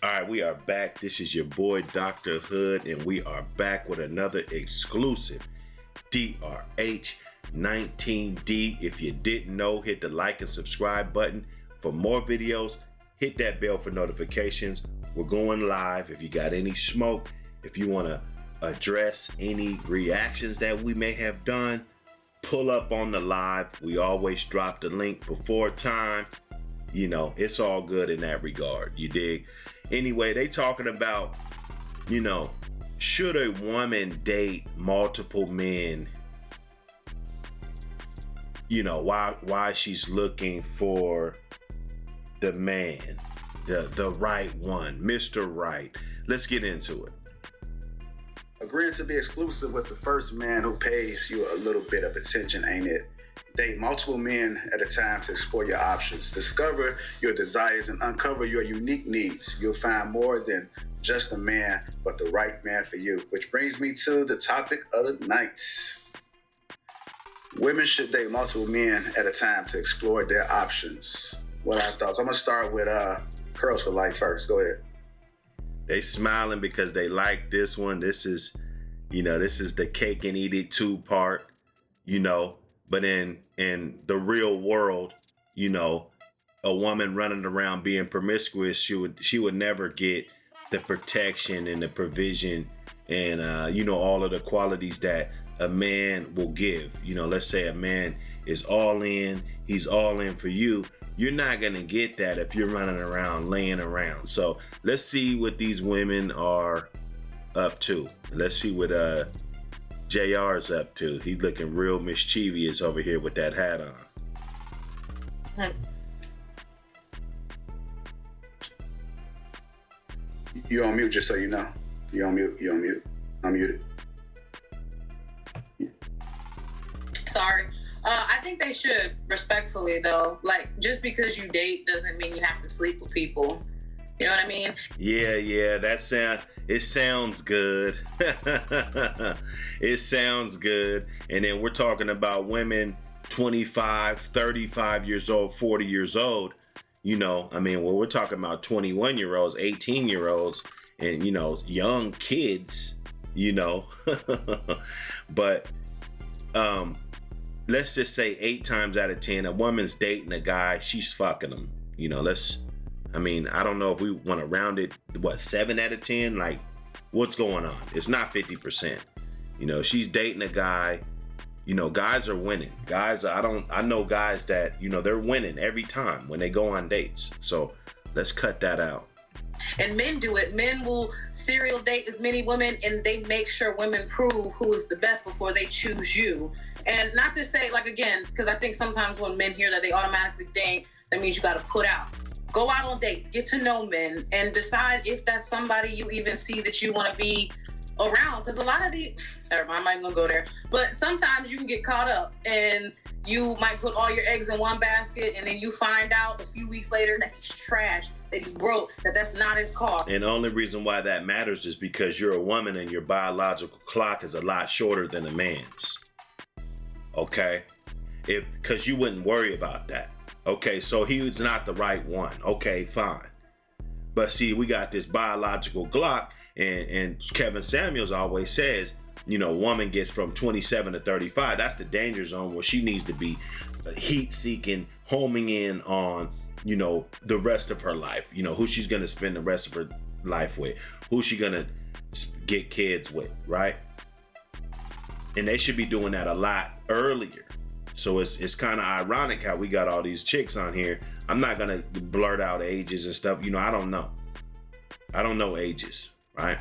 All right, we are back. This is your boy, Dr. Hood, and we are back with another exclusive DRH 19D. If you didn't know, hit the like and subscribe button. For more videos, hit that bell for notifications. We're going live. If you got any smoke, if you want to address any reactions that we may have done, pull up on the live. We always drop the link before time. You know, it's all good in that regard. You dig? Anyway, they talking about, should a woman date multiple men? Why she's looking for the man, the right one, Mr. Right. Let's get into it. Agreeing to be exclusive with the first man who pays you a little bit of attention, ain't it? Date multiple men at a time to explore your options. Discover your desires and uncover your unique needs. You'll find more than just a man, but the right man for you. Which brings me to the topic of the night. Women should date multiple men at a time to explore their options. What are thoughts? I'm going to start with Curls for Life first. Go ahead. They smiling because they like this one. This is the cake and eat it too part, But in the real world, a woman running around being promiscuous, she would never get the protection and the provision and all of the qualities that a man will give. Let's say a man is all in, he's all in for you. You're not gonna get that if you're running around laying around. So let's see what these women are up to. Let's see what JR's up to. He's looking real mischievous over here with that hat on. You on mute, just so you know. You on mute. I'm muted. Sorry. I think they should, respectfully, though. Like, just because you date doesn't mean you have to sleep with people. You know what I mean? Yeah, it sounds good. It sounds good. And then we're talking about women 25, 35 years old, 40 years old. We're talking about 21-year-olds, 18-year-olds, and, young kids, But, let's just say 8 times out of 10, a woman's dating a guy, she's fucking him. I don't know if we want to round it, 7 out of 10? Like, what's going on? It's not 50%. She's dating a guy. Guys are winning. I know guys that, they're winning every time when they go on dates. So let's cut that out. And men do it. Men will serial date as many women, and they make sure women prove who is the best before they choose you. And not to say, again, because I think sometimes when men hear that, they automatically think that means you got to put out. Go out on dates, get to know men, and decide if that's somebody you even see that you want to be around. Because a lot of these, never mind, I'm not even going to go there. But sometimes you can get caught up, and you might put all your eggs in one basket, and then you find out a few weeks later that he's trash, that he's broke, that's not his car. And the only reason why that matters is because you're a woman and your biological clock is a lot shorter than a man's. Okay? Because you wouldn't worry about that. Okay, so he's not the right one. Okay, fine. But see, we got this biological Glock, and Kevin Samuels always says, woman gets from 27 to 35. That's the danger zone where she needs to be heat-seeking, homing in on, the rest of her life. Who she's going to spend the rest of her life with. Who she going to get kids with, right? And they should be doing that a lot earlier. So it's kind of ironic how we got all these chicks on here. I'm not going to blurt out ages and stuff. I don't know. I don't know ages, right?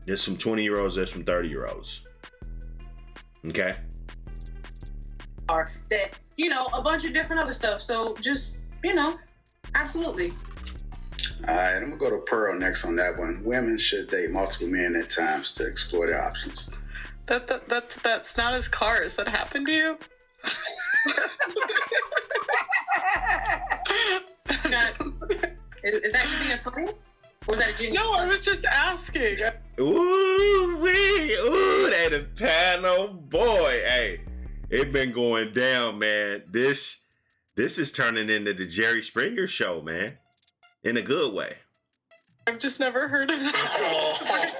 There's some 20-year-olds, there's some 30-year-olds. Okay? That, a bunch of different other stuff. So just, absolutely. All right, I'm going to go to Pearl next on that one. Women should date multiple men at times to explore their options. That's not his cars. That happened to you? Is that you being funny? Or was that a genuine No, I was just asking. Ooh, that a panel boy. Hey, it been going down, man. This is turning into the Jerry Springer show, man. in a good way. I've just never heard of that.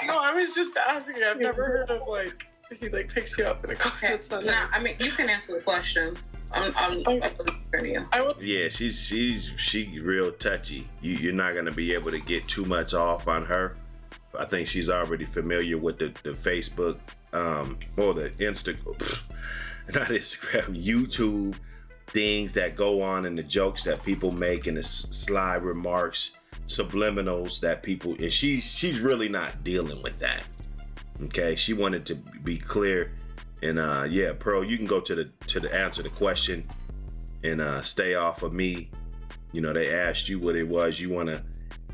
No, I was just asking. I've never heard of like he like picks you up in a car. That's not Nah, I mean you can answer the question. I wasn't afraid of you. Yeah, she real touchy. You're not gonna be able to get too much off on her. I think she's already familiar with the Facebook or the not Instagram, YouTube things that go on and the jokes that people make and the sly remarks, subliminals that people, and she's really not dealing with that. Okay, she wanted to be clear, and yeah, Pearl, you can go to the answer the question and stay off of me. You know, they asked you what it was you want to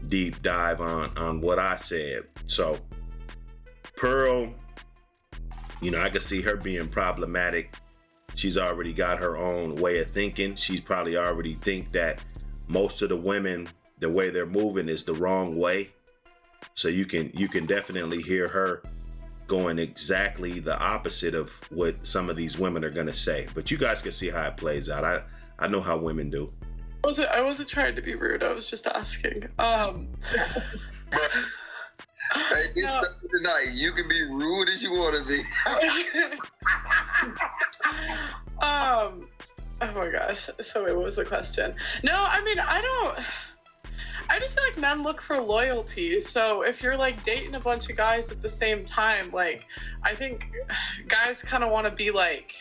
deep dive on what I said. So Pearl, you know, I could see her being problematic. She's already got her own way of thinking. She's probably already think that most of the women, the way they're moving is the wrong way. So you can definitely hear her going exactly the opposite of what some of these women are gonna say. But you guys can see how it plays out. I know how women do. I wasn't trying to be rude. I was just asking. Hey, this tonight, you can be rude as you want to be. Oh my gosh. So wait, what was the question? No, I mean, I just feel like men look for loyalty. So if you're like dating a bunch of guys at the same time, like I think guys kind of want to be like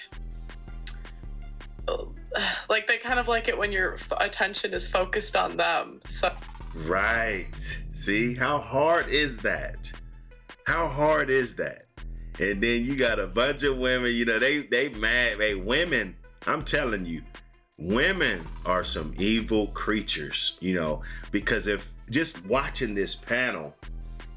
they kind of like it when your attention is focused on them. So Right. See, how hard is that? How hard is that? And then you got a bunch of women, you know, they mad. Hey, women, I'm telling you, women are some evil creatures, you know, because if just watching this panel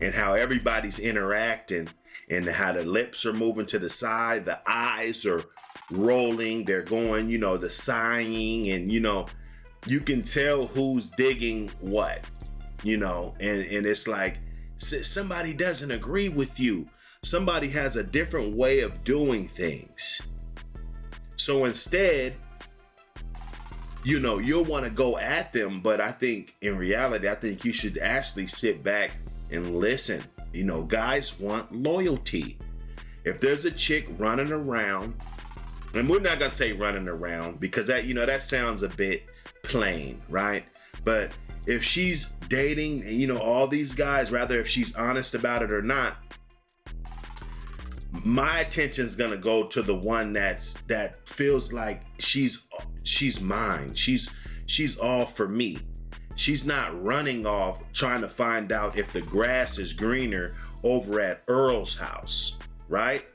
and how everybody's interacting and how the lips are moving to the side, the eyes are rolling, they're going, you know, the sighing, and, you know, you can tell who's digging what, you know, and it's like somebody doesn't agree with you. Somebody has a different way of doing things. So instead, you know, you'll want to go at them, but I think in reality, I think you should actually sit back and listen. You know, guys want loyalty. If there's a chick running around, and we're not gonna say running around because that, you know, that sounds a bit plain, right? But if she's dating, you know, all these guys, rather if she's honest about it or not, my attention's gonna go to the one that feels like she's mine. She's all for me. She's not running off trying to find out if the grass is greener over at Earl's house, right?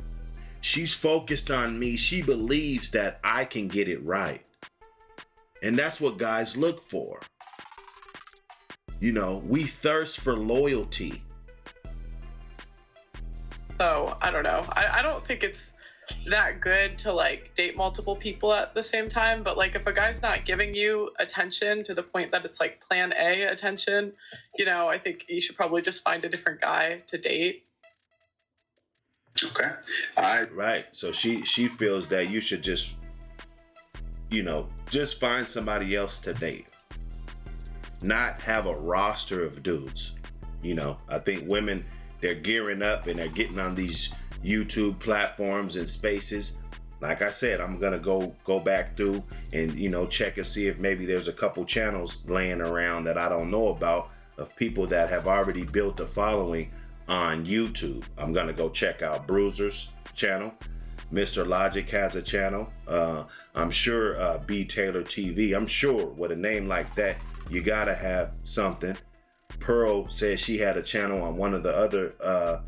She's focused on me. She believes that I can get it right. And that's what guys look for. You know, we thirst for loyalty. So I don't know. I don't think it's that good to like date multiple people at the same time. But like if a guy's not giving you attention to the point that it's like plan A attention, you know, I think you should probably just find a different guy to date. Okay. All right. Right. So she feels that you should just, you know, just find somebody else to date. Not have a roster of dudes. You know, I think women, they're gearing up and they're getting on these YouTube platforms and spaces. Like I said, I'm gonna go back through and, you know, check and see if maybe there's a couple channels laying around that I don't know about of people that have already built a following on YouTube. I'm gonna go check out Bruiser's channel. Mr. Logic has a channel. I'm sure B Taylor TV. I'm sure with a name like that, you gotta have something. Pearl said she had a channel on one of the other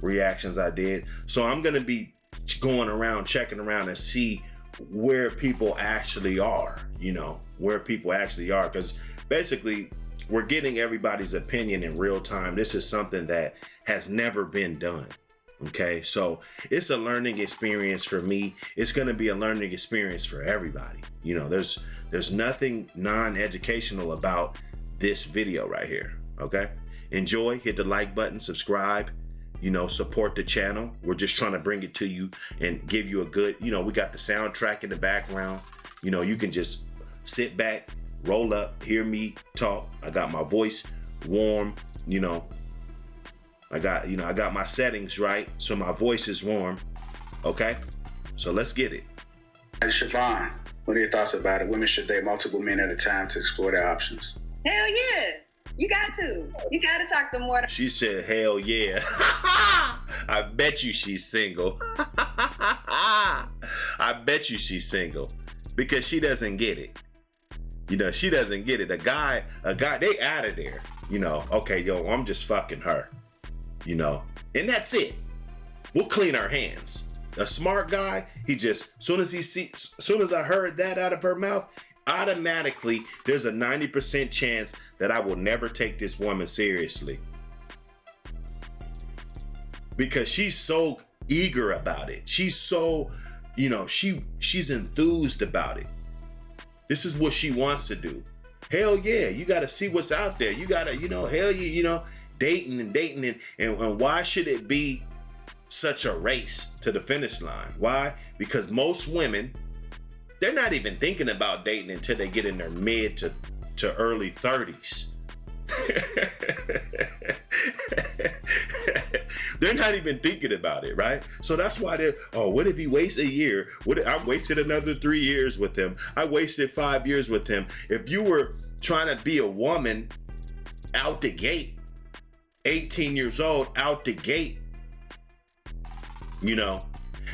reactions I did. So I'm gonna be going around, checking around and see where people actually are, you know, where people actually are. Because basically, we're getting everybody's opinion in real time. This is something that has never been done. Okay, so it's a learning experience for me. It's going to be a learning experience for everybody. You know, there's nothing non-educational about this video right here. Okay, enjoy, hit the like button, subscribe, you know, support the channel. We're just trying to bring it to you and give you a good, you know, we got the soundtrack in the background. You know, you can just sit back, roll up, hear me talk. I got my voice warm, you know. I got my settings right, so my voice is warm. Okay? So let's get it. And Siobhan, what are your thoughts about it? Women should date multiple men at a time to explore their options. Hell yeah. You got to. You got to talk to more. She said, hell yeah. I bet you she's single. I bet you she's single because she doesn't get it. You know, she doesn't get it. A guy, they out of there. You know, okay, yo, I'm just fucking her. You know, and that's it. We'll clean our hands. A smart guy, he just, soon as I heard that out of her mouth, automatically there's a 90% chance that I will never take this woman seriously. Because she's so eager about it. She's so, you know, she's enthused about it. This is what she wants to do. Hell yeah, you gotta see what's out there. You gotta, you know, hell yeah, you know, dating and why should it be such a race to the finish line? Why? Because most women, they're not even thinking about dating until they get in their mid to early 30s. They're not even thinking about it, right? So that's why they're, oh, what if he wastes a year? I wasted another 3 years with him. I wasted 5 years with him. If you were trying to be a woman out the gate, 18 years old, out the gate, you know,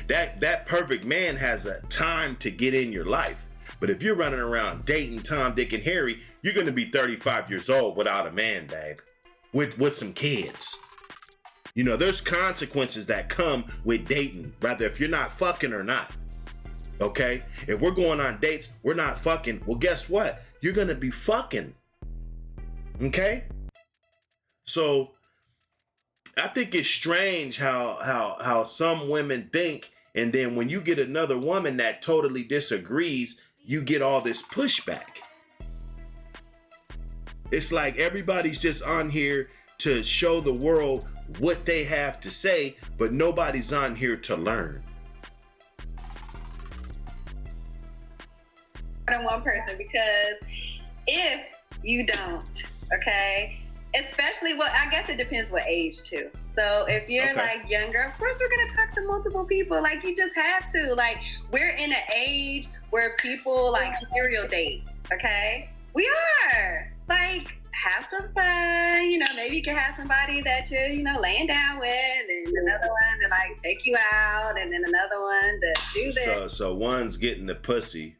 that perfect man has a time to get in your life. But if you're running around dating Tom, Dick, and Harry, you're gonna be 35 years old without a man, babe, with some kids. You know, there's consequences that come with dating, rather if you're not fucking or not. Okay? If we're going on dates, we're not fucking, well, guess what? You're gonna be fucking. Okay? So I think it's strange how some women think, and then when you get another woman that totally disagrees, you get all this pushback. It's like everybody's just on here to show the world what they have to say, but nobody's on here to learn. More than one person, because if you don't, okay, especially, well, I guess it depends what age too. So if you're like younger, of course we're gonna talk to multiple people. Like you just have to. Like we're in an age where people like serial date. Okay, we are like have some fun. You know, maybe you can have somebody that you're, you know, laying down with, and another one to like take you out, and then another one to do this. So one's getting the pussy.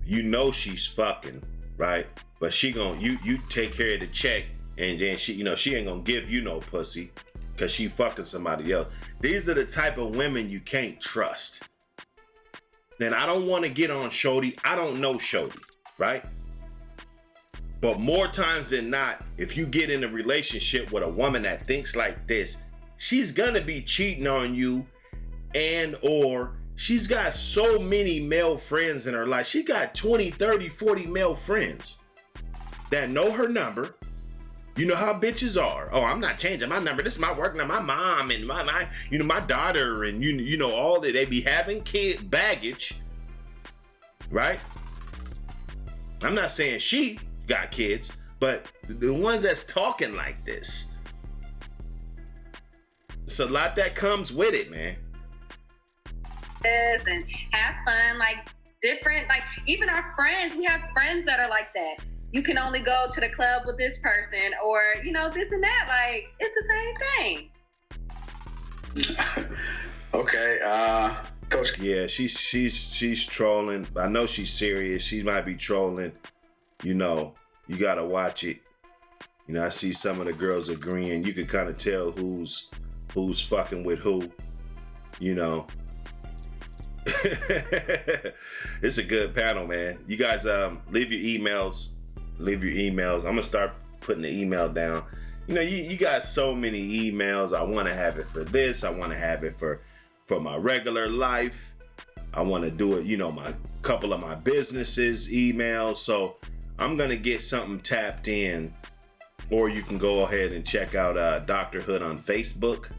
You know she's fucking, right? But she you take care of the check. And then she, you know, she ain't gonna give you no pussy because she fucking somebody else. These are the type of women you can't trust. Then I don't want to get on Shorty. I don't know Shorty, right? But more times than not, if you get in a relationship with a woman that thinks like this, she's gonna be cheating on you, and or she's got so many male friends in her life. She got 20, 30, 40 male friends that know her number. You know how bitches are. Oh, I'm not changing my number. This is my work number. My mom and my you know, my daughter, and you know, all that. They be having kid baggage, right? I'm not saying she got kids, but the ones that's talking like this, it's a lot that comes with it, man. And have fun, like different, like even our friends, we have friends that are like that. You can only go to the club with this person, or, you know, this and that. Like, it's the same thing. Okay, Coach. Yeah, she's trolling. I know she's serious. She might be trolling. You know, you gotta watch it. You know, I see some of the girls agreeing. You can kind of tell who's fucking with who. You know. It's a good panel, man. You guys leave your emails. I'm gonna start putting the email down. You know, you got so many emails. I want to have it for this. I want to have it for my regular life. I want to do it, you know, my couple of my businesses emails. So I'm gonna get something tapped in, or you can go ahead and check out Dr. Hood on Facebook.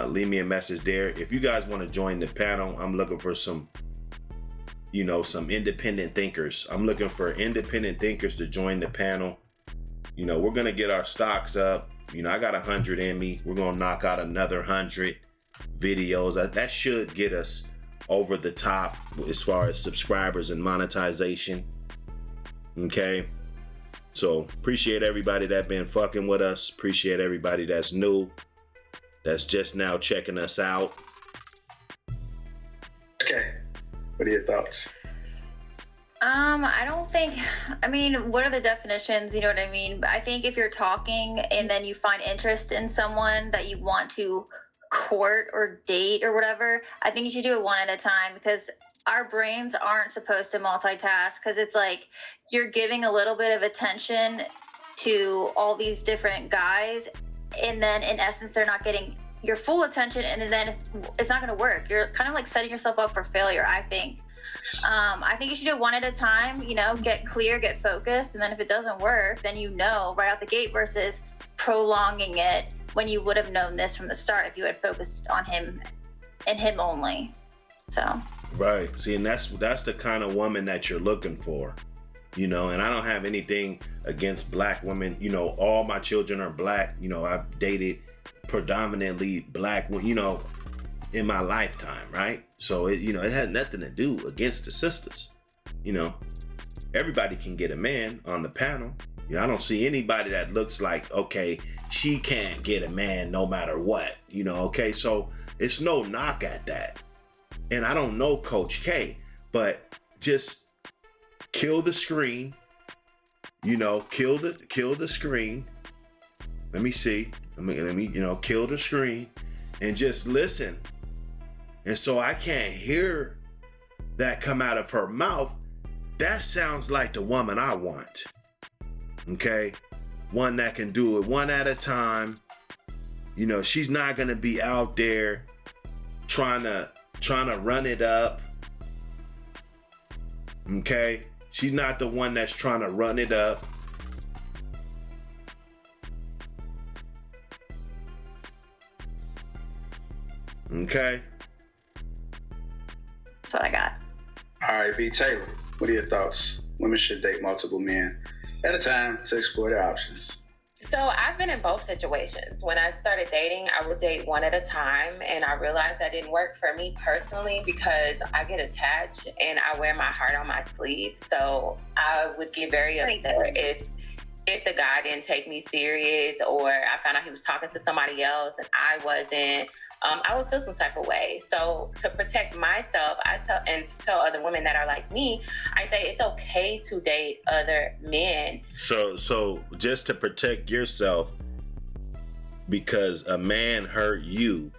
Leave me a message there. If you guys want to join the panel, I'm looking for some you know, some independent thinkers. I'm looking for independent thinkers to join the panel. You know, we're gonna get our stocks up. You know, I got 100 in me. We're gonna knock out another 100 videos. That should get us over the top as far as subscribers and monetization. Okay. So appreciate everybody that been fucking with us. Appreciate everybody that's new, that's just now checking us out. Okay. What are your thoughts? I don't think, I mean, what are the definitions? You know what I mean? I think if you're talking and then you find interest in someone that you want to court or date or whatever, I think you should do it one at a time, because our brains aren't supposed to multitask, because it's like you're giving a little bit of attention to all these different guys, and then in essence they're not getting your full attention, and then it's not going to work. You're kind of like setting yourself up for failure, I think. I think you should do it one at a time, you know, get clear, get focused, and then if it doesn't work, then you know right out the gate, versus prolonging it when you would have known this from the start if you had focused on him and him only. So right. See, and that's the kind of woman that you're looking for, you know. And I don't have anything against black women. You know, all my children are black. You know, I've dated predominantly black, you know, in my lifetime, right? So it, you know, it has nothing to do against the sisters. You know, everybody can get a man on the panel. You know, I don't see anybody that looks like, okay, she can't get a man no matter what, you know. Okay, so it's no knock at that. And I don't know Coach K, but just kill the screen, you know, kill the screen. Let me see. Let me, you know, kill the screen and just listen. And so I can't hear that come out of her mouth. That sounds like the woman I want. Okay? One that can do it one at a time. You know, she's not gonna be out there trying to run it up. Okay? She's not the one that's trying to run it up. Okay? that's what I got. All right, B. Taylor, what are your thoughts? Women should date multiple men at a time to explore their options. So I've been in both situations. When I started dating, I would date one at a time, and I realized that didn't work for me personally because I get attached and I wear my heart on my sleeve. So I would get very upset if the guy didn't take me serious, or I found out he was talking to somebody else and I wasn't. I would feel some type of way. So to protect myself, to tell other women that are like me, I say it's okay to date other men. So just to protect yourself, because a man hurt you,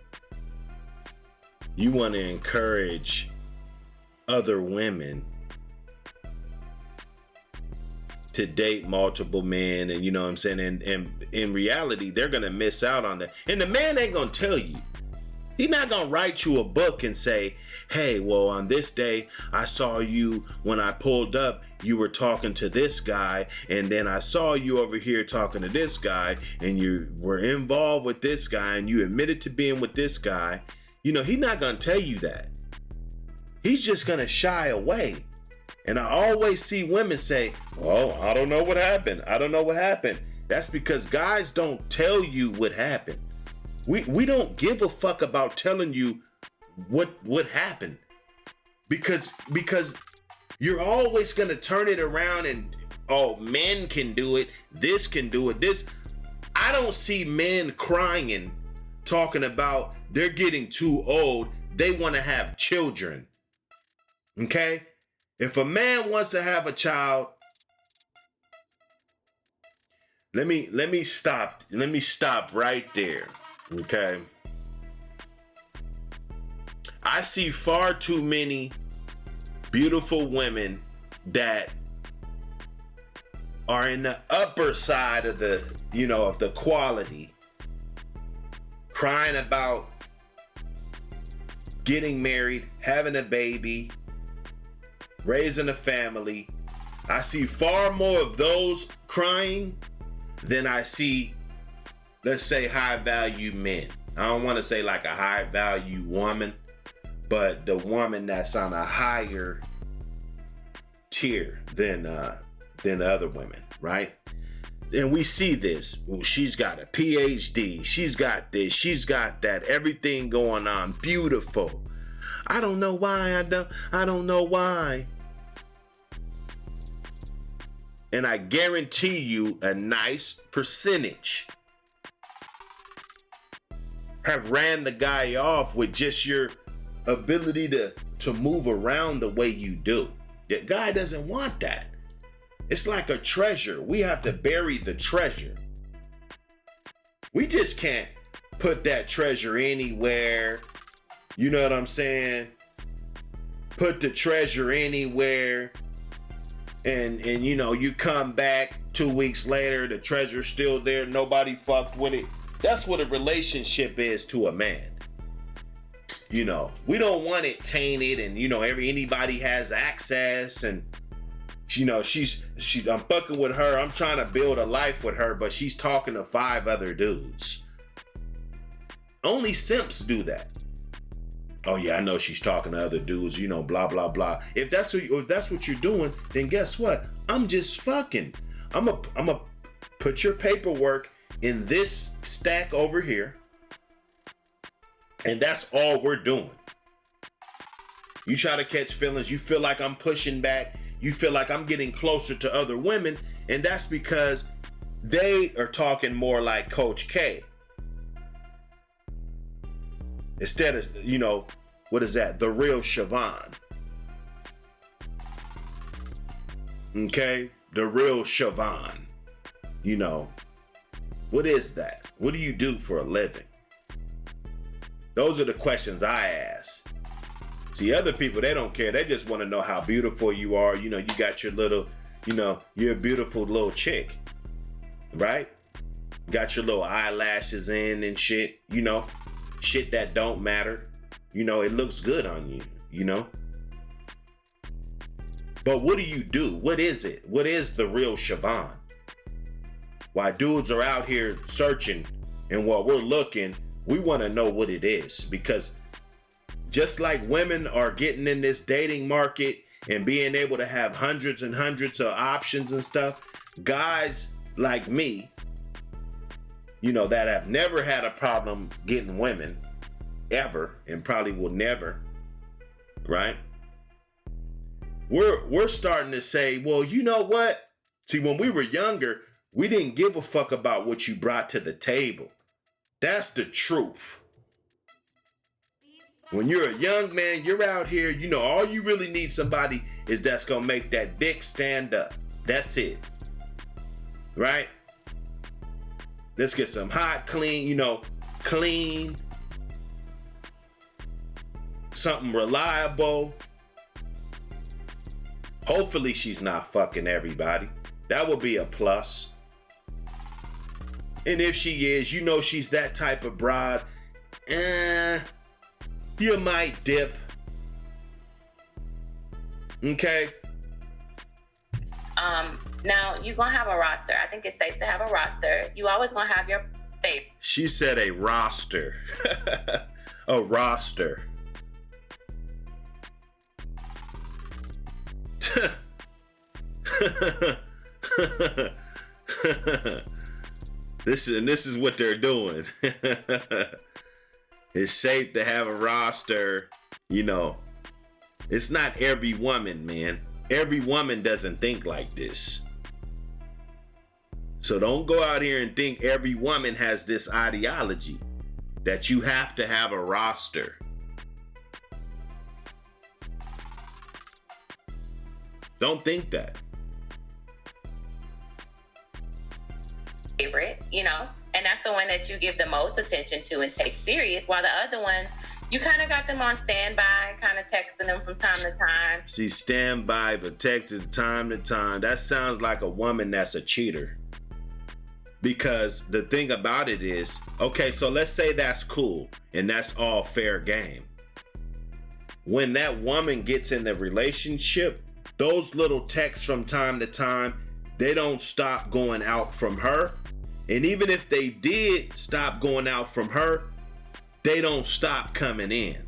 you want to encourage other women to date multiple men, and you know what I'm saying, and in reality they're gonna miss out on that. And the man ain't gonna tell you. He's not gonna write you a book and say, hey, well, on this day I saw you when I pulled up, you were talking to this guy, and then I saw you over here talking to this guy, and you were involved with this guy, and you admitted to being with this guy. You know, he's not gonna tell you that. He's just gonna shy away. And I always see women say, oh, I don't know what happened. I don't know what happened. That's because guys don't tell you what happened. We don't give a fuck about telling you what happened. Because you're always going to turn it around and, oh, men can do it. This can do it. This. I don't see men crying, talking about they're getting too old. They want to have children. Okay? If a man wants to have a child, let me stop right there. Okay? I see far too many beautiful women that are in the upper side of the, you know, of the quality, crying about getting married, having a baby, raising a family. I see far more of those crying than I see, let's say, high value men. I don't want to say like a high value woman, but the woman that's on a higher tier than other women, right? And we see this. Well, she's got a PhD. She's got this. She's got that. Everything going on. Beautiful. I don't know why. I don't know why. And I guarantee you a nice percentage have ran the guy off with just your ability to move around the way you do. The guy doesn't want that. It's like a treasure. We have to bury the treasure. We just can't put that treasure anywhere. You know what I'm saying? Put the treasure anywhere. And you know, you come back 2 weeks later, the treasure's still there. Nobody fucked with it. That's what a relationship is to a man. You know, we don't want it tainted and, you know, anybody has access and, you know, I'm fucking with her. I'm trying to build a life with her, but she's talking to 5 other dudes. Only simps do that. Oh yeah, I know she's talking to other dudes, you know, blah, blah, blah. If that's what you're doing, then guess what? I'm just fucking. I'm a put your paperwork in this stack over here. And that's all we're doing. You try to catch feelings. You feel like I'm pushing back. You feel like I'm getting closer to other women. And that's because they are talking more like Coach K. Instead of, you know, what is that? The real Siobhan. Okay? The real Siobhan. You know, what is that? What do you do for a living? Those are the questions I ask. See, other people, they don't care. They just want to know how beautiful you are. You know, you got your little, you know, you're a beautiful little chick, right? Got your little eyelashes in and shit, you know, shit that don't matter. You know, it looks good on you, you know? But what do you do? What is it? What is the real Siobhan? Why dudes are out here searching and while we're looking, we want to know what it is, because just like women are getting in this dating market and being able to have hundreds and hundreds of options and stuff, guys like me, you know, that have never had a problem getting women ever and probably will never, right? We're starting to say, well, you know what? See, when we were younger, we didn't give a fuck about what you brought to the table. That's the truth. When you're a young man, you're out here, you know, all you really need somebody is that's gonna make that dick stand up. That's it. Right? Let's get some hot, clean, you know, clean. Something reliable. Hopefully she's not fucking everybody. That would be a plus. And if she is, you know she's that type of broad, you might dip. Okay? Now, you're going to have a roster. I think it's safe to have a roster. You always going to have your favorite. She said a roster. A roster. This is what they're doing. It's safe to have a roster. You know, it's not every woman, man. Every woman doesn't think like this. So don't go out here and think every woman has this ideology that you have to have a roster. Don't think that. Favorite, you know, and that's the one that you give the most attention to and take serious, while the other ones, you kind of got them on standby, kind of texting them from time to time. See, standby but texting time to time. That sounds like a woman that's a cheater. Because the thing about it is, okay, so let's say that's cool and that's all fair game. When that woman gets in the relationship, those little texts from time to time, they don't stop going out from her. And even if they did stop going out from her, they don't stop coming in.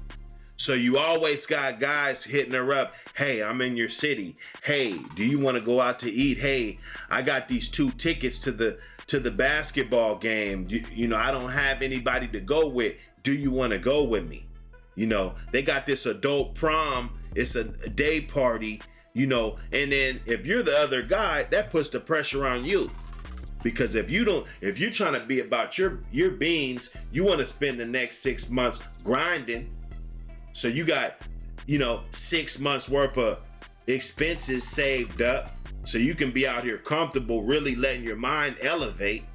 So you always got guys hitting her up. Hey, I'm in your city. Hey, do you want to go out to eat? Hey, I got these 2 tickets to the basketball game. You know, I don't have anybody to go with. Do you want to go with me? You know, they got this adult prom. It's a day party, you know, and then if you're the other guy, that puts the pressure on you. Because if you're trying to be about your beans, you want to spend the next 6 months grinding. So you got, you know, 6 months worth of expenses saved up so you can be out here comfortable, really letting your mind elevate.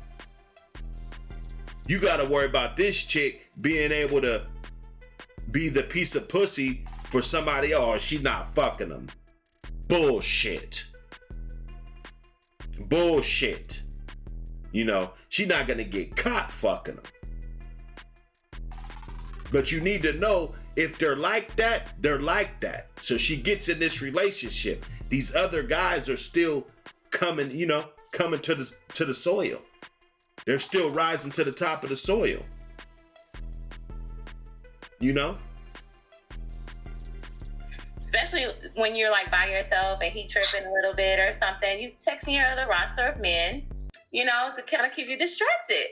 You got to worry about this chick being able to be the piece of pussy for somebody else. She's not fucking them. Bullshit. Bullshit. You know, she's not going to get caught fucking them. But you need to know if they're like that, they're like that. So she gets in this relationship. These other guys are still coming, you know, coming to the soil. They're still rising to the top of the soil. You know? Especially when you're like by yourself and he tripping a little bit or something, you texting your other roster of men, you know, to kind of keep you distracted.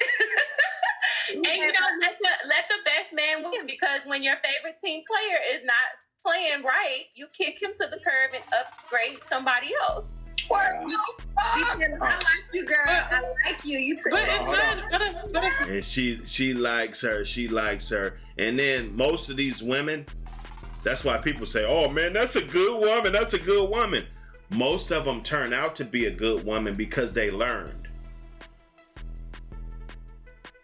And you know, let the best man win, because when your favorite team player is not playing right, you kick him to the curb and upgrade somebody else. I like you, girl. I like you. You and she likes her. She likes her. And then most of these women, that's why people say, "Oh man, that's a good woman. That's a good woman." Most of them turn out to be a good woman because they learned.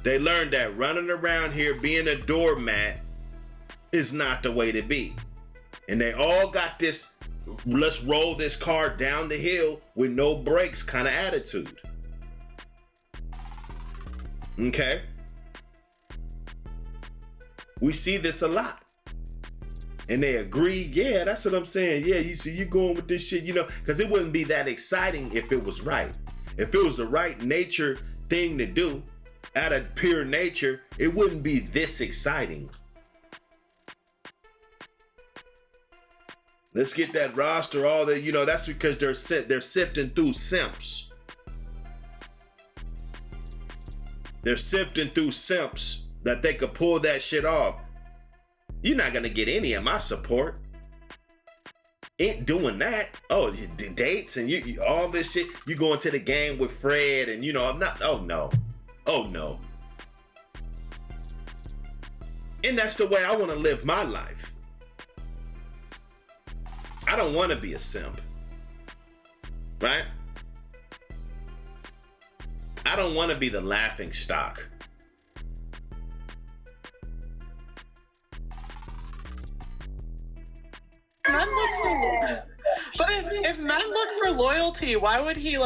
They learned that running around here being a doormat is not the way to be. And they all got this, let's roll this car down the hill with no brakes kind of attitude. Okay? We see this a lot. And they agree, yeah, that's what I'm saying. Yeah, you see, you're going with this shit, you know, because it wouldn't be that exciting if it was right. If it was the right nature thing to do, out of pure nature, it wouldn't be this exciting. Let's get that roster, all that, you know, that's because they're sifting through simps. They're sifting through simps that they could pull that shit off. You're not gonna get any of my support. Ain't doing that. Oh, dates and you all this shit. You going to the game with Fred and you know, I'm not, oh no. Oh no. And that's the way I want to live my life. I don't want to be a simp. Right? I don't want to be the laughing stock. But if men look for loyalty, why would he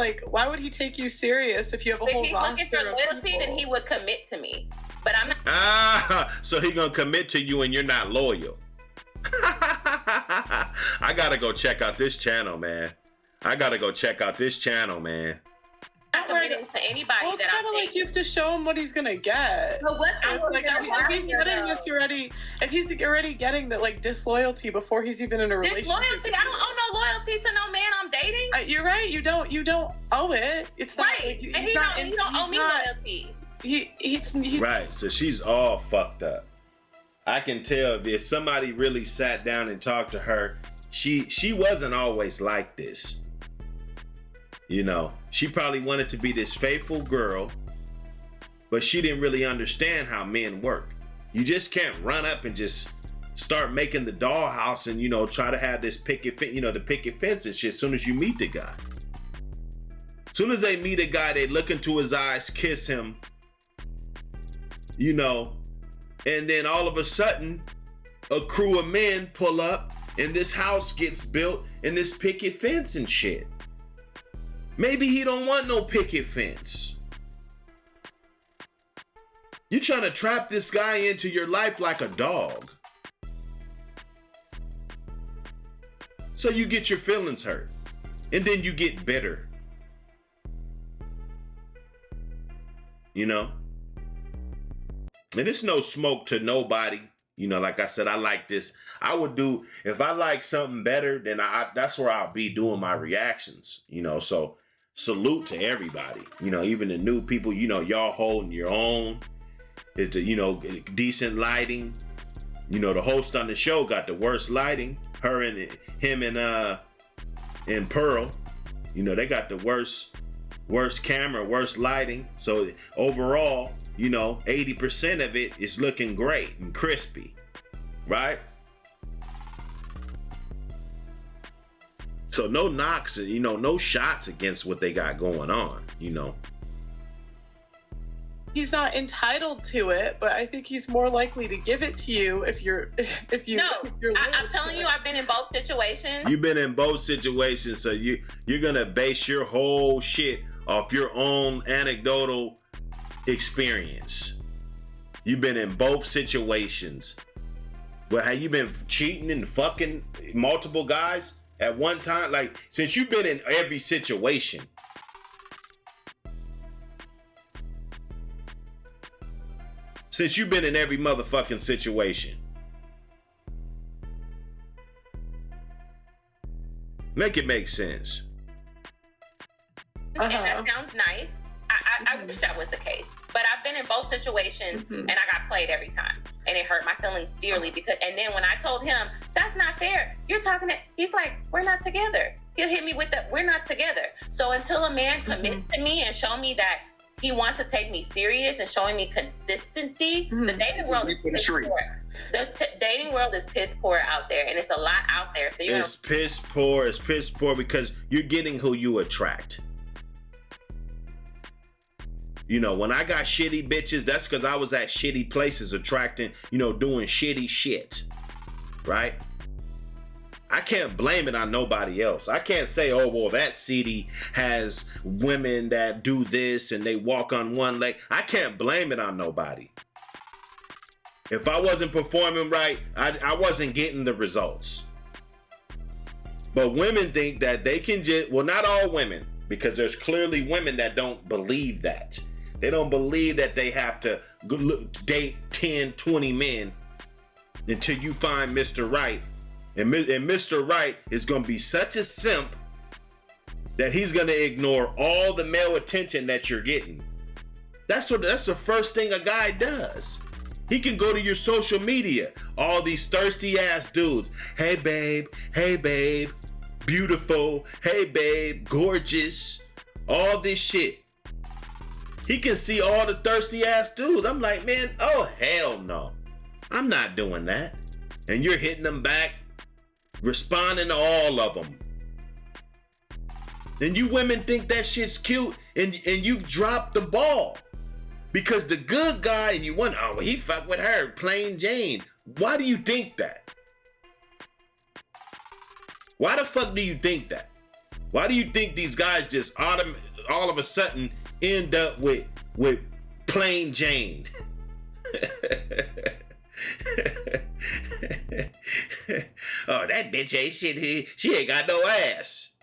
take you serious if you have a whole roster? If he's looking for loyalty, then he would commit to me. But I'm not. So he gonna commit to you and you're not loyal. I gotta go check out this channel, man. I'm committing to anybody that I'm dating. It's kind of like you have to show him what he's gonna get. But what's like if he's getting this already, if he's already getting that like disloyalty before he's even in a relationship. Disloyalty? I don't owe no loyalty to no man I'm dating. You're right. You don't owe it. It's not right. Like, and he don't owe me loyalty. He's right. So she's all fucked up. I can tell if somebody really sat down and talked to her, she wasn't always like this. You know, she probably wanted to be this faithful girl, but she didn't really understand how men work. You just can't run up and just start making the dollhouse and, you know, try to have this picket fence and shit as soon as you meet the guy. As soon as they meet a guy, they look into his eyes, kiss him, you know, and then all of a sudden, a crew of men pull up and this house gets built and this picket fence and shit. Maybe he don't want no picket fence. You trying to trap this guy into your life like a dog. So you get your feelings hurt. And then you get bitter. You know? And it's no smoke to nobody. You know, like I said, I like this. I would do, if I like something better, then that's where I'll be doing my reactions, you know. So salute to everybody, you know, even the new people, you know, y'all holding your own. It's, you know, decent lighting. You know, the host on the show got the worst lighting. Her and him and Pearl, you know, they got the worst camera, worst lighting. So overall, you know, 80% of it is looking great and crispy, right? So no knocks, you know, no shots against what they got going on, you know. He's not entitled to it, but I think he's more likely to give it to you if you're. I'm telling you, I've been in both situations. You've been in both situations, so you're gonna base your whole shit off your own anecdotal experience. You've been in both situations. But have you been cheating and fucking multiple guys at one time? Like, since you've been in every situation. Since you've been in every motherfucking situation. Make it make sense. And that sounds nice. I wish that was the case. But I've been in both situations and I got played every time. And it hurt my feelings dearly because, and then when I told him, that's not fair. You're talking to, he's like, we're not together. He'll hit me with the, we're not together. So until a man commits to me and show me that he wants to take me serious and showing me consistency, the dating world is piss poor. The dating world is piss poor out there, and it's a lot out there. So it's piss poor. It's piss poor because you're getting who you attract. You know, when I got shitty bitches, that's because I was at shitty places attracting, you know, doing shitty shit, right? I can't blame it on nobody else. I can't say, oh, well, that city has women that do this and they walk on one leg. I can't blame it on nobody. If I wasn't performing right, I wasn't getting the results. But women think that they can just, well, not all women, because there's clearly women that don't believe that. They don't believe that they have to date 10, 20 men until you find Mr. Right. And Mr. Right is going to be such a simp that he's going to ignore all the male attention that you're getting. That's the first thing a guy does. He can go to your social media, all these thirsty ass dudes. Hey babe, beautiful, hey babe, gorgeous, all this shit. He can see all the thirsty ass dudes. I'm like, man, oh hell no. I'm not doing that. And you're hitting them back, responding to all of them. And you women think that shit's cute and you've dropped the ball. Because the good guy, and you wonder, oh, well, he fucked with her, plain Jane. Why do you think that? Why the fuck do you think that? Why do you think these guys just all of a sudden end up with plain Jane? Oh, that bitch ain't shit. She ain't got no ass.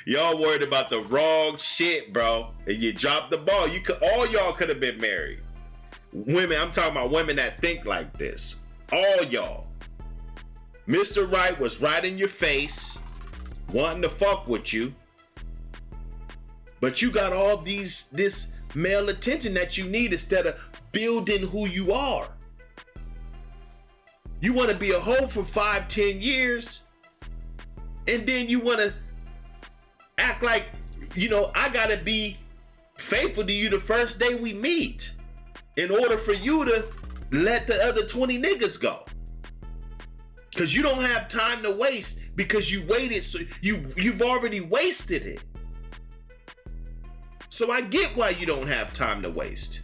Y'all worried about the wrong shit, bro. And you dropped the ball. All y'all could have been married. Women, I'm talking about women that think like this. All y'all. Mr. Right was right in your face, wanting to fuck with you. But you got all this male attention that you need instead of building who you are. You want to be a hoe for 5-10 years, and then you want to act like, you know, I gotta be faithful to you the first day we meet in order for you to let the other 20 niggas go. Because you don't have time to waste because you waited, so you've already wasted it. So I get why you don't have time to waste.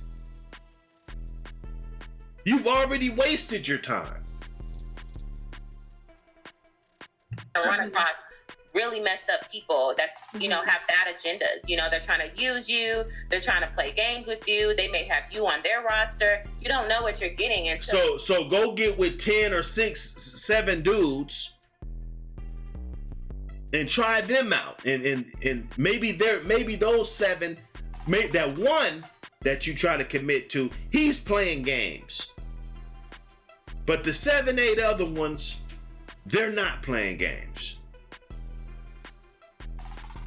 You've already wasted your time. I run across really messed up people that's, you know, have bad agendas. You know, they're trying to use you. They're trying to play games with you. They may have you on their roster. You don't know what you're getting into. So go get with 10 or 7 dudes and try them out. And maybe those 7, that one that you try to commit to, he's playing games. But the 7, 8 other ones, they're not playing games.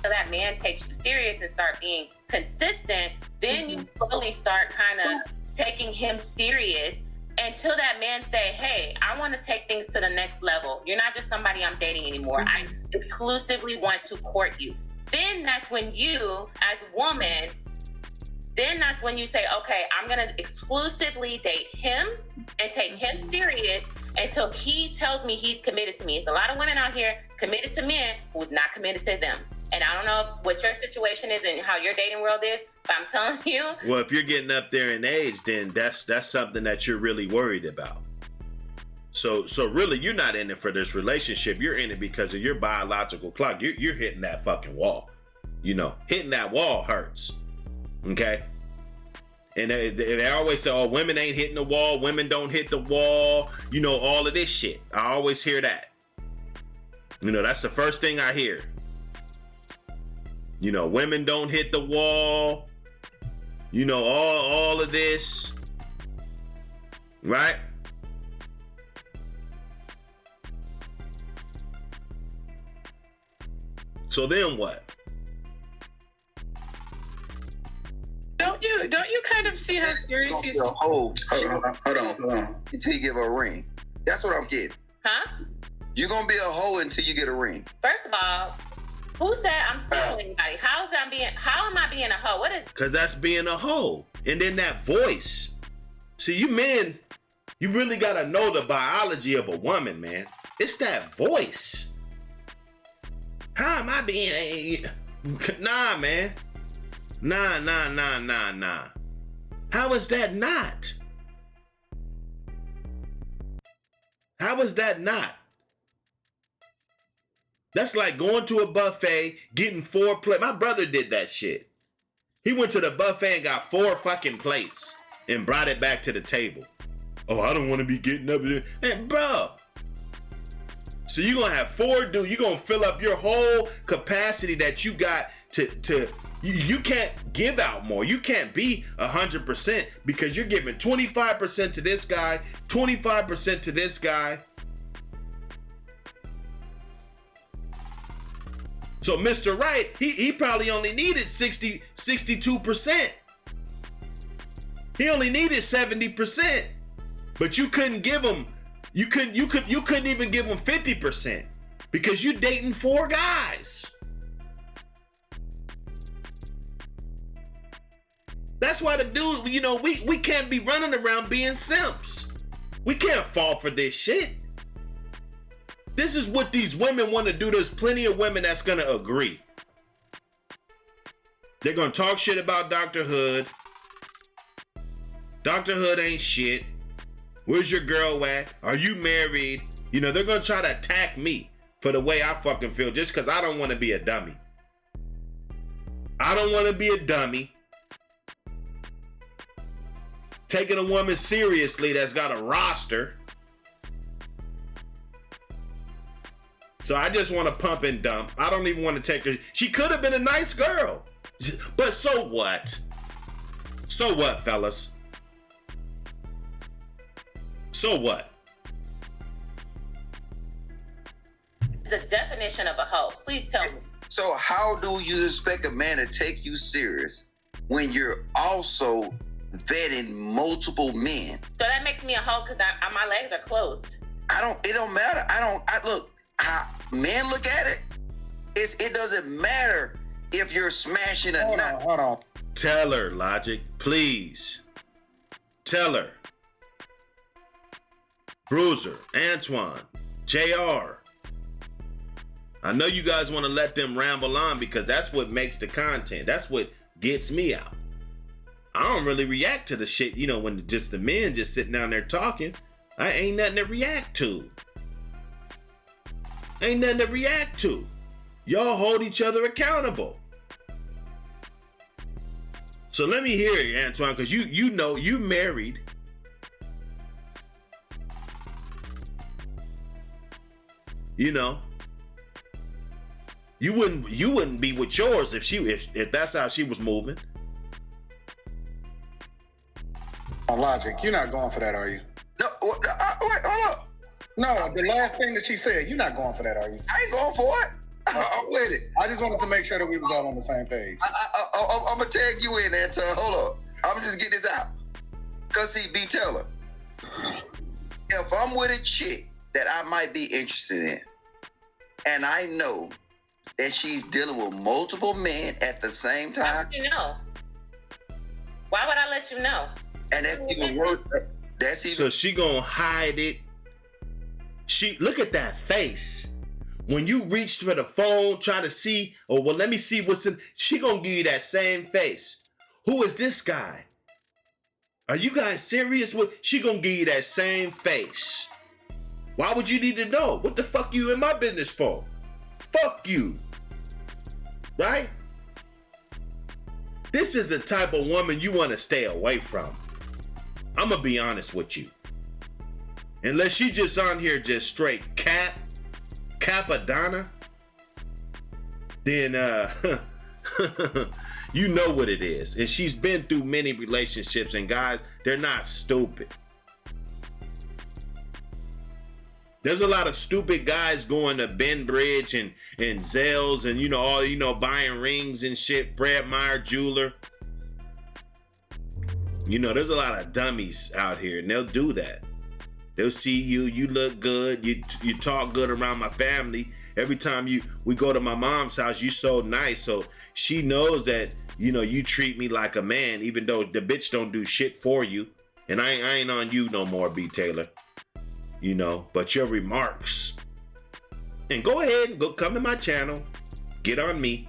So that man takes you serious and start being consistent, then you slowly start kind of taking him serious until that man say, hey, I want to take things to the next level. You're not just somebody I'm dating anymore. I exclusively want to court you. Then that's when you, as a woman, then that's when you say, okay, I'm going to exclusively date him and take him serious until he tells me he's committed to me. There's a lot of women out here committed to men who's not committed to them. And I don't know what your situation is and how your dating world is, but I'm telling you. Well, if you're getting up there in age, then that's something that you're really worried about. So really, you're not in it for this relationship. You're in it because of your biological clock. You're hitting that fucking wall. You know, hitting that wall hurts. Okay? And they always say, oh, women ain't hitting the wall. Women don't hit the wall. You know, all of this shit. I always hear that. You know, that's the first thing I hear. You know, women don't hit the wall. You know, all of this. Right? So then what? Don't you kind of see how serious he's... Hold on. Until you give her a ring. That's what I'm getting. Huh? You're going to be a hoe until you get a ring. First of all, who said I'm single anybody? How am I being a hoe? What is... Because that's being a hoe. And then that voice. See, you men, you really got to know the biology of a woman, man. It's that voice. How am I being a... Nah, man. Nah. How is that not? How is that not? That's like going to a buffet, getting 4 plates. My brother did that shit. He went to the buffet and got 4 fucking plates and brought it back to the table. Oh, I don't want to be getting up there. Hey, bro. So you're going to have 4 dudes. You're going to fill up your whole capacity that you got to you can't give out more. You can't be 100% because you're giving 25% to this guy, 25% to this guy. So Mr. Right, he probably only needed 62%. He only needed 70%. But you couldn't give him, you couldn't even give him 50% because you dating 4 guys. That's why the dudes, you know, we can't be running around being simps. We can't fall for this shit. This is what these women want to do. There's plenty of women that's going to agree. They're going to talk shit about Dr. Hood. Dr. Hood ain't shit. Where's your girl at? Are you married? You know, they're going to try to attack me for the way I fucking feel just because I don't want to be a dummy. I don't want to be a dummy. Taking a woman seriously that's got a roster. So I just want to pump and dump. I don't even want to take her. She could have been a nice girl. But so what? So what, fellas? So what? The definition of a hoe. Please tell me. So how do you expect a man to take you serious when you're also vetting multiple men? So that makes me a hoe because my legs are closed. It don't matter. Look, how men look at it. It doesn't matter if you're smashing or not. Hold on. Tell her, Logic, please. Tell her. Bruiser, Antoine, JR. I know you guys want to let them ramble on because that's what makes the content. That's what gets me out. I don't really react to the shit, you know, when just the men just sitting down there talking. I ain't nothing to react to. Ain't nothing to react to. Y'all hold each other accountable. So let me hear you, Antoine, because you know you married. You know. You wouldn't be with yours if that's how she was moving. On Logic, you're not going for that, are you? No, wait, hold up. No, the last thing that she said, you're not going for that, are you? I ain't going for it. I'm with it. I just wanted to make sure that we was all on the same page. I'm gonna tag you in there, hold up. I'm just get this out. Cause see, B Taylor, if I'm with a chick that I might be interested in, and I know that she's dealing with multiple men at the same How time, would you know? Why would I let you know? and that's even worse. That's even So she gonna hide it. She look at that face. When you reached for the phone, try to see, oh well, let me see what's in. She gonna give you that same face. Who is this guy? Are you guys serious? She gonna give you that same face. Why would you need to know? What the fuck you in my business for? Fuck you. Right? This is the type of woman you want to stay away from. I'm gonna be honest with you. Unless she just on here just straight Capadonna, then you know what it is. And she's been through many relationships, and guys, they're not stupid. There's a lot of stupid guys going to Ben Bridge and Zales and all buying rings and shit. Fred Meyer jeweler. There's a lot of dummies out here, and they'll do that. They'll see you look good, you talk good around my family. Every time we go to my mom's house, you so nice. So she knows that, you treat me like a man, even though the bitch don't do shit for you. And I ain't on you no more, B. Taylor. But your remarks. And go ahead and come to my channel. Get on me.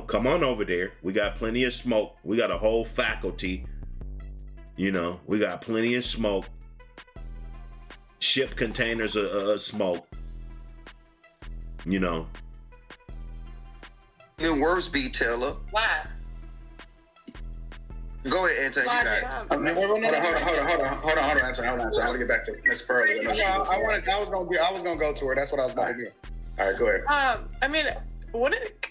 Come on over there. We got plenty of smoke. We got a whole faculty. We got plenty of smoke. Ship containers of smoke. Even worse, B Taylor. Why? Go ahead, Anthony. You got it. Hold on, Anthony. I want to get back to Miss Pearl. I was gonna go to her. That's what I was about to do. All right, go ahead. I mean,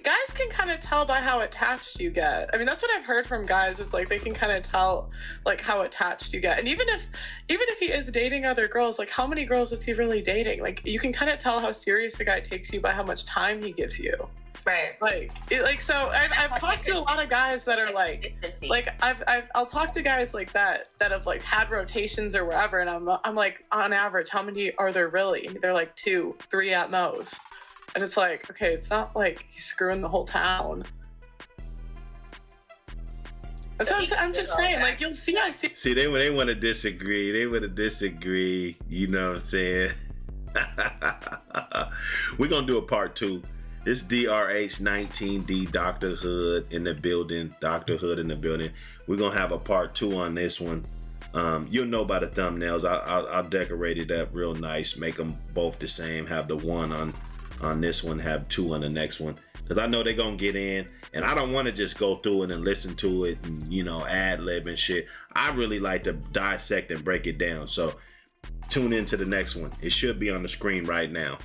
guys can kind of tell by how attached you get. I mean, that's what I've heard from guys is like they can kind of tell like how attached you get. And even if he is dating other girls, like how many girls is he really dating? Like you can kind of tell how serious the guy takes you by how much time he gives you. Right. So I've talked to a lot of guys that are I'll talk to guys like that have like had rotations or wherever, and I'm like, on average, how many are there really? They're like 2, 3 at most. And it's like, okay, it's not like he's screwing the whole town. I'm just saying, like, you'll see. See, they want to disagree. They want to disagree. You know what I'm saying? We're going to do a part 2. It's DRH19D, Dr. Hood in the building. Dr. Hood in the building. We're going to have a part 2 on this one. You'll know by the thumbnails. I'll decorate it up real nice. Make them both the same. Have the 1 on this one, have 2 on the next one, because I know they're gonna get in, and I don't want to just go through it and listen to it and ad lib and shit. I really like to dissect and break it down. So tune into the next one. It should be on the screen right now.